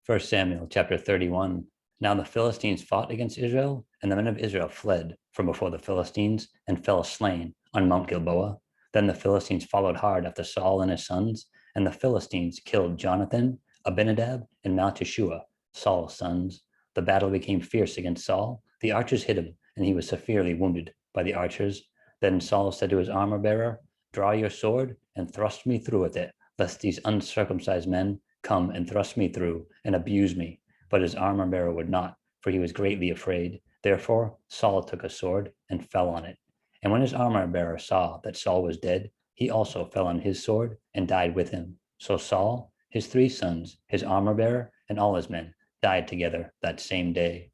First Samuel chapter 31. Now the Philistines fought against Israel, and the men of Israel fled from before the Philistines and fell slain on Mount Gilboa. Then the Philistines followed hard after Saul and his sons, and the Philistines killed Jonathan, Abinadab, and Malchishua, Saul's sons. The battle became fierce against Saul. The archers hit him, and he was severely wounded by the archers. Then Saul said to his armor bearer, "Draw your sword and thrust me through with it, lest these uncircumcised men come and thrust me through and abuse me." But his armor bearer would not, for he was greatly afraid. Therefore Saul took a sword and fell on it. And when his armor bearer saw that Saul was dead, he also fell on his sword and died with him. So Saul, his 3 sons, his armor bearer, and all his men died together that same day.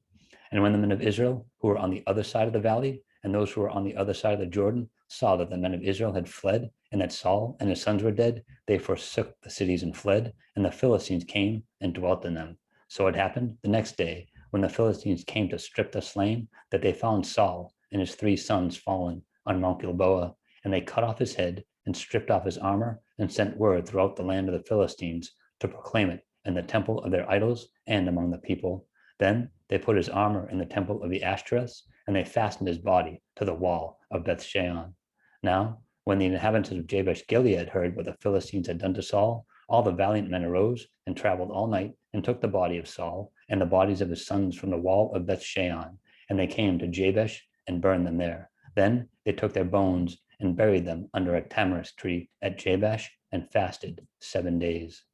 And when the men of Israel, who were on the other side of the valley, and those who were on the other side of the Jordan, saw that the men of Israel had fled, and that Saul and his sons were dead, they forsook the cities and fled, and the Philistines came and dwelt in them. So it happened the next day, when the Philistines came to strip the slain, that they found Saul and his 3 sons fallen on Mount Gilboa, and they cut off his head and stripped off his armor and sent word throughout the land of the Philistines to proclaim it in the temple of their idols and among the people. Then they put his armor in the temple of the Ashtoreths, and they fastened his body to the wall of Bethshean. Now, when the inhabitants of Jabesh Gilead heard what the Philistines had done to Saul, all the valiant men arose and traveled all night and took the body of Saul and the bodies of his sons from the wall of Bethshean, and they came to Jabesh and burned them there. Then they took their bones and buried them under a tamarisk tree at Jabesh and fasted 7 days.